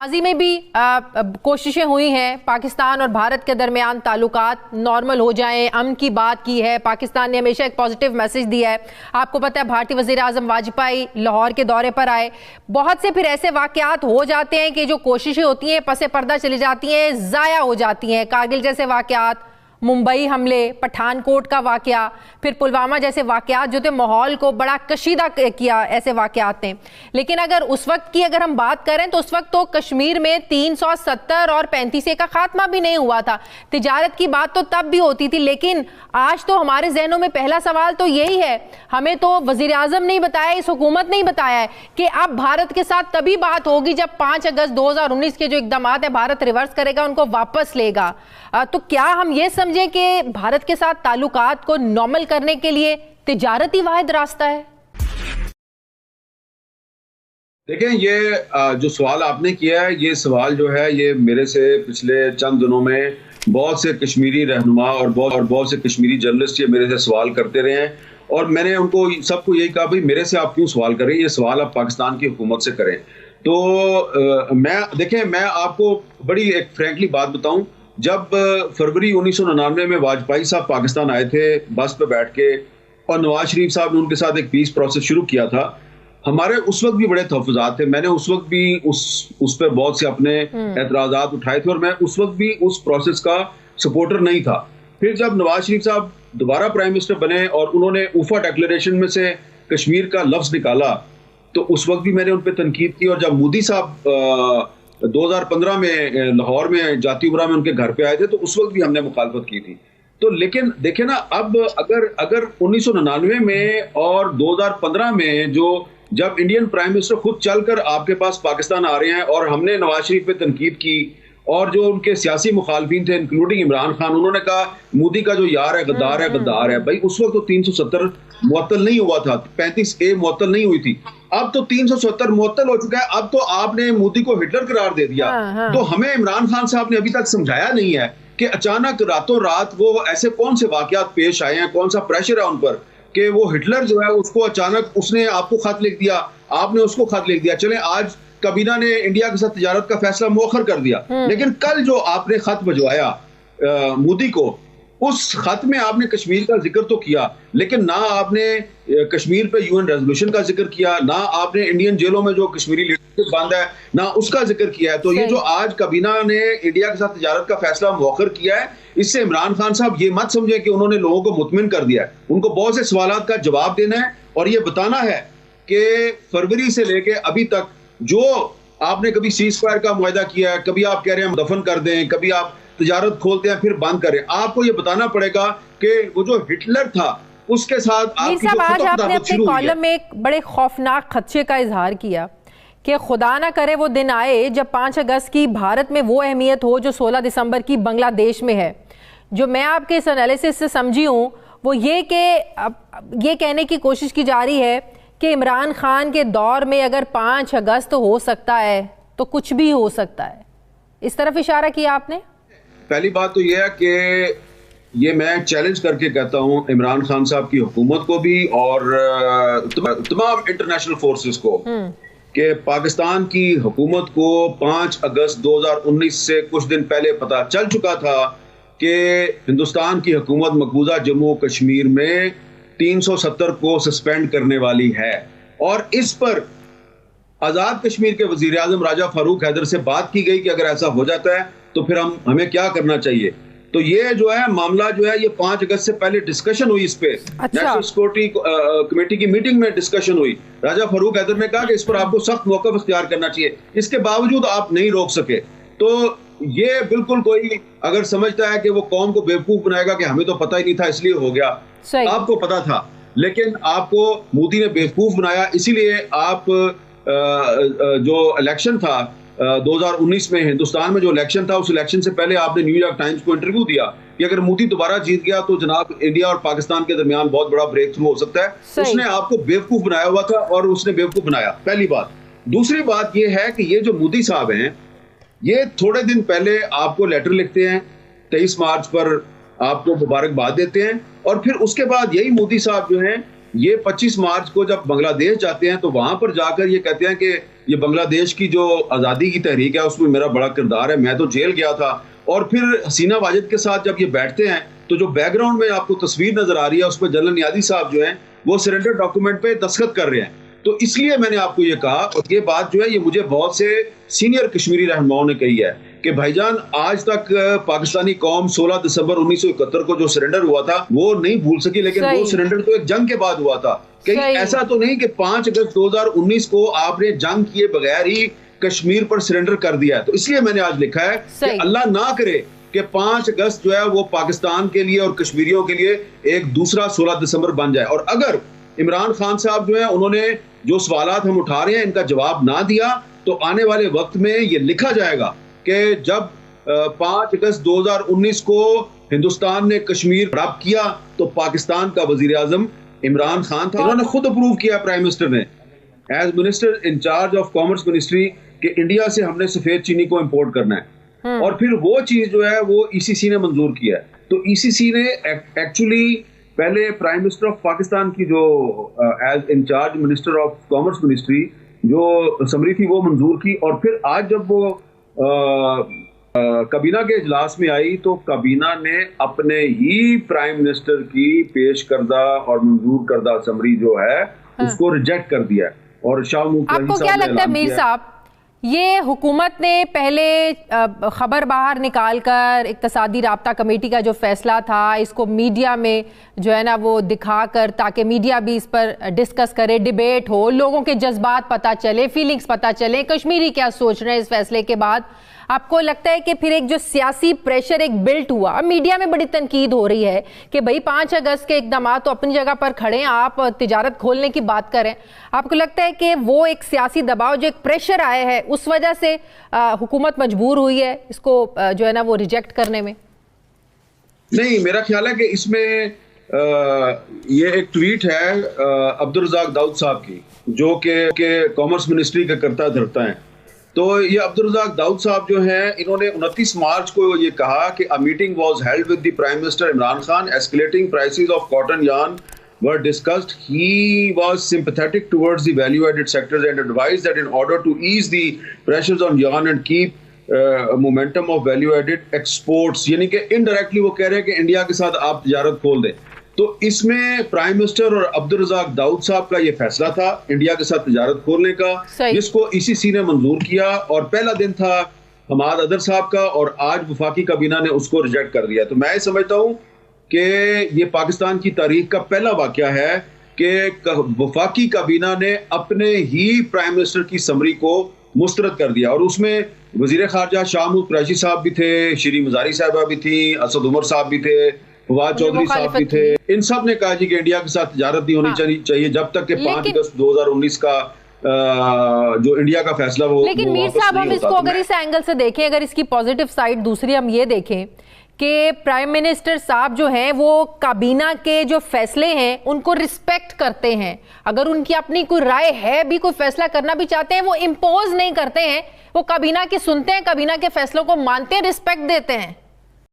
माजी में भी कोशिशें हुई हैं पाकिस्तान और भारत के दरमियान ताल्लुकात नॉर्मल हो जाएं, अमन की बात की है। पाकिस्तान ने हमेशा एक पॉजिटिव मैसेज दिया है। आपको पता है भारतीय वज़ीर आज़म वाजपेयी लाहौर के दौरे पर आए, बहुत से फिर ऐसे वाक़यात हो जाते हैं कि जो कोशिशें होती हैं पसे पर्दा चली जाती हैं, ज़ाया हो जाती हैं। कारगिल जैसे वाक़यात, मुंबई हमले, पठानकोट का वाक़या, फिर पुलवामा जैसे वाक़यात जो थे माहौल को बड़ा कशीदा किया, ऐसे वाक़यात ने। लेकिन अगर उस वक्त की अगर हम बात करें तो उस वक्त तो कश्मीर में 370 और 35 का खात्मा भी नहीं हुआ था। तिजारत की बात तो तब भी होती थी, लेकिन आज तो हमारे जहनों में पहला सवाल तो यही है, हमें तो वज़ीर आज़म ने बताया, इस हुकूमत ने बताया है कि अब भारत के साथ तभी बात होगी जब 5 अगस्त 2019 के जो इक़दाम है भारत रिवर्स करेगा, उनको वापस लेगा। तो क्या हम ये समझें कि भारत के साथ ताल्लुकात को नॉर्मल करने के लिए तिजारती वाहिद रास्ता है? देखें, ये जो सवाल आपने किया है, ये सवाल जो है ये मेरे से पिछले चंद दिनों में बहुत से कश्मीरी रहनुमा और बहुत से कश्मीरी जर्नलिस्ट ये मेरे से सवाल करते रहे हैं, और मैंने उनको सबको यही कहा, भाई मेरे से आप क्यों सवाल करें, ये सवाल आप पाकिस्तान की हुकूमत से करें। तो मैं आपको बड़ी एक फ्रैंकली बात बताऊं, जब फरवरी 1999 में वाजपेयी साहब पाकिस्तान आए थे बस पे बैठ के, और नवाज शरीफ साहब ने उनके साथ एक पीस प्रोसेस शुरू किया था, हमारे उस वक्त भी बड़े तहफ़्फ़ुज़ात थे। मैंने उस वक्त भी उस पर बहुत से अपने एतराज़ात उठाए थे, और मैं उस वक्त भी उस प्रोसेस का सपोर्टर नहीं था। फिर जब नवाज शरीफ साहब दोबारा प्राइम मिनिस्टर बने और उन्होंने ऊफा डिक्लेरेशन में से कश्मीर का लफ्ज़ निकाला, तो उस वक्त भी मैंने उन पर तनकीद की। और जब मोदी साहब 2015 में लाहौर में जाती उमरा में उनके घर पे आए थे, तो उस वक्त भी हमने मुखालफत की थी। तो लेकिन देखे ना, अब अगर 1999 में और 2015 में जब इंडियन प्राइम मिनिस्टर खुद चलकर आपके पास पाकिस्तान आ रहे हैं, और हमने नवाज शरीफ पे तनकीद की, और जो उनके सियासी मुखालफिन थे इंक्लूडिंग इमरान खान, उन्होंने कहा मोदी का जो यार है गद्दार है गद्दार है। भाई उस वक्त तो 370 मुअत्तल नहीं हुआ था, 35A मुअत्तल नहीं हुई थी, अब तो 370 मुअत्तल हो चुका है। अब तो आपने मोदी को हिटलर करार दे दिया। तो हमें इमरान खान साहब ने अभी तक समझाया नहीं है कि अचानक रातों रात वो ऐसे कौन से वाकयात पेश आए हैं, कौन सा प्रेशर है उन पर कि वो हिटलर जो है उसको अचानक उसने आपको खत लिख दिया, आपने उसको खत लिख दिया। चले आज काबीना ने इंडिया के साथ तिजारत का फैसला मौखर कर दिया, लेकिन कल जो आपने खत भिजवाया मोदी को, उस खत में आपने कश्मीर का जिक्र तो किया, लेकिन ना आपने कश्मीर पे UN रेजोल्यूशन का जिक्र किया, ना आपने इंडियन जेलों में जो कश्मीरी लीडरशिप बंद है ना उसका जिक्र किया है। तो ये जो आज काबीना ने इंडिया के साथ तिजारत का फैसला मौखर किया है, इससे इमरान खान साहब ये मत समझे कि उन्होंने लोगों को मुतमिन कर दिया है। उनको बहुत से सवालात का जवाब देना है, और ये बताना है कि फरवरी से लेके अभी तक जो आपने कभी सीज फायर का मुआहदा किया है, कभी आप कह रहे हैं दफन कर दें, कभी आप तिजारत खोलते हैं फिर बंद करें, आपको ये बताना पड़ेगा कि वो जो हिटलर था उसके साथ आपकी जो आज आपने अपने कॉलम में एक बड़े खौफनाक खदशे का इजहार किया कि खुदा ना करे वो दिन आए जब 5 अगस्त की भारत में वो अहमियत हो जो 16 दिसंबर की बांग्लादेश में है। जो मैं आपके इस एनालिसिस से समझी हूँ वो ये कि ये कहने की कोशिश की जा रही है कि इमरान खान के दौर में अगर 5 अगस्त हो सकता है तो कुछ भी हो सकता है, इस तरफ इशारा किया आपने। पहली बात तो यह है कि ये मैं चैलेंज करके कहता हूं इमरान खान साहब की हुकूमत को भी और तमाम इंटरनेशनल फोर्सेस को कि पाकिस्तान की हुकूमत को 5 अगस्त 2019 से कुछ दिन पहले पता चल चुका था कि हिंदुस्तान की हुकूमत मकबूजा जम्मू कश्मीर में 370 को सस्पेंड करने वाली है, और इस पर आज़ाद कश्मीर के वज़ीर आज़म राजा फारूक हैदर से बात की गई कि अगर ऐसा हो जाता है तो फिर हमें क्या करना चाहिए। तो ये जो है मामला जो है ये 5 अगस्त से पहले डिस्कशन हुई, इस पे नेशनल सिक्योरिटी कमेटी की मीटिंग में डिस्कशन हुई। राजा फारूक हैदर ने कहा कि इस पर आपको सख्त मौक़िफ़ इख्तियार करना चाहिए, इसके बावजूद आप नहीं रोक सके। तो ये बिल्कुल कोई अगर समझता है कि वो कौम को बेवकूफ बनाएगा कि हमें तो पता ही नहीं था इसलिए हो गया, आपको पता था लेकिन आपको मोदी ने बेवकूफ बनाया। इसीलिए आप जो इलेक्शन था 2019 में हिंदुस्तान में जो इलेक्शन था, उस इलेक्शन से पहले आपने न्यूयॉर्क टाइम्स को इंटरव्यू दिया कि अगर मोदी दोबारा जीत गया तो जनाब इंडिया और पाकिस्तान के दरमियान बहुत बड़ा ब्रेक थ्रू हो सकता है। उसने आपको बेवकूफ बनाया हुआ था और उसने बेवकूफ बनाया, पहली बात। दूसरी बात यह है कि ये जो मोदी साहब हैं ये थोड़े दिन पहले आपको लेटर लिखते हैं, 23 मार्च पर आपको मुबारकबाद देते हैं, और फिर उसके बाद यही मोदी साहब जो हैं ये 25 मार्च को जब बांग्लादेश जाते हैं तो वहां पर जाकर ये कहते हैं कि ये बांग्लादेश की जो आज़ादी की तहरीक है उसमें मेरा बड़ा किरदार है। मैं तो जेल गया था, और फिर हसीना वाजिद के साथ जब ये बैठते हैं तो जो बैकग्राउंड में आपको तस्वीर नजर आ रही है उसमें जनरल नियाज़ी साहब जो हैं वो सरेंडर डॉक्यूमेंट पे दस्तखत कर रहे हैं। तो इसलिए मैंने आपको ये कहा, और ये बात जो है ये मुझे बहुत से सीनियर कश्मीरी रहनुमाओं ने कही है कि भाईजान आज तक पाकिस्तानी कौम 16 दिसंबर 1971 को जो सरेंडर हुआ था वो नहीं भूल सकी, लेकिन वो सरेंडर तो एक जंग के बाद हुआ था। कहीं ऐसा तो नहीं कि 5 अगस्त 2019 को आपने जंग किए बगैर ही कश्मीर पर सरेंडर कर दिया है। तो इसलिए मैंने आज लिखा है कि अल्लाह ना करे कि 5 अगस्त जो है वो पाकिस्तान के लिए और कश्मीरियों के लिए एक दूसरा 16 दिसंबर बन जाए। और अगर इमरान खान साहब जो है उन्होंने जो सवालात हम उठा रहे हैं इनका जवाब ना दिया तो आने वाले वक्त में ये लिखा जाएगा कि जब 5 अगस्त 2019 को हिंदुस्तान ने कश्मीर हड़प किया तो पाकिस्तान का वजीर आजम इमरान खान था। उन्होंने खुद अप्रूव किया प्राइम मिनिस्टर ने as minister in charge of commerce ministry कि इंडिया से हमने सफेद चीनी को इंपोर्ट करना है, और फिर वो चीज जो है वो ईसीसी ने मंजूर किया है। तो ईसीसी ने एक्चुअली पहले प्राइम मिनिस्टर ऑफ पाकिस्तान की जो as in charge minister of commerce ministry जो समरी थी वो मंजूर की, और फिर आज जब वो काबीना के इजलास में आई तो काबीना ने अपने ही प्राइम मिनिस्टर की पेश करदा और मंजूर करदा समरी जो है उसको रिजेक्ट कर दिया। और शाह आपको क्या लगता है मीर साहब, ये हुकूमत ने पहले खबर बाहर निकालकर इक्तसादी राब्ता कमेटी का जो फैसला था इसको मीडिया में जो है ना वो दिखाकर, ताकि मीडिया भी इस पर डिस्कस करे, डिबेट हो, लोगों के जज्बात पता चले, फीलिंग्स पता चले, कश्मीरी क्या सोच रहे हैं इस फैसले के बाद, आपको लगता है कि फिर एक जो सियासी प्रेशर एक बिल्ट हुआ, अब मीडिया में बड़ी तनकीद हो रही है कि भाई 5 अगस्त के इकदाम तो अपनी जगह पर खड़े हैं, आप तिजारत खोलने की बात करें, आपको लगता है कि वो एक सियासी दबाव जो एक प्रेशर आया है उस वजह से हुकूमत मजबूर हुई है इसको जो है ना वो रिजेक्ट करने में? नहीं, मेरा ख्याल है कि इसमें ये एक ट्वीट है अब्दुल रज़ाक दाऊद साहब की जो कि कॉमर्स मिनिस्ट्री का करता धरता है। तो ये अब्दुल रज़ाक दाऊद साहब जो हैं इन्होंने 29 मार्च को ये कहा कि a meeting was held with the prime minister Imran Khan, escalating prices of cotton yarn were discussed. He was sympathetic towards the value-added sectors and advised that in order to ease the pressures on yarn and keep momentum of value-added exports, यानी कि indirectly वो कह रहे हैं कि India के साथ आप तिजारत खोल दें। तो इसमें प्राइम मिनिस्टर और अब्दुल रज़ाक दाऊद साहब का ये फैसला था इंडिया के साथ तिजारत खोलने का, जिसको ईसीसी ने मंजूर किया, और पहला दिन था हमाद अदर साहब का, और आज वफाकी काबीना ने उसको रिजेक्ट कर दिया। तो मैं समझता हूँ कि ये पाकिस्तान की तारीख का पहला वाकया है कि वफाकी काबीना ने अपने ही प्राइम मिनिस्टर की समरी को मुस्तरद कर दिया, और उसमें वजीर खारजा शाह महमूद कुरैशी साहब भी थे, शीरी मजारी साहबा भी थी, असद उमर साहब भी थे, फवाद चौधरी साहब भी थे। इन सब ने कहा जी कि इंडिया के साथ तिजारत नहीं होनी चाहिए जब तक कि 5 अगस्त 2019 का जो इंडिया का फैसला वो। लेकिन मीर साहब हम इसको अगर इस एंगल से देखें, अगर इसकी पॉजिटिव साइड दूसरी हम ये देखें कि प्राइम मिनिस्टर साहब जो हैं वो काबीना के जो फैसले हैं उनको रिस्पेक्ट करते हैं, अगर उनकी अपनी कोई राय है भी, कोई फैसला करना भी चाहते हैं, वो इम्पोज नहीं करते हैं, वो काबीना की सुनते हैं, काबीना के फैसलों को मानते हैं, रिस्पेक्ट देते हैं।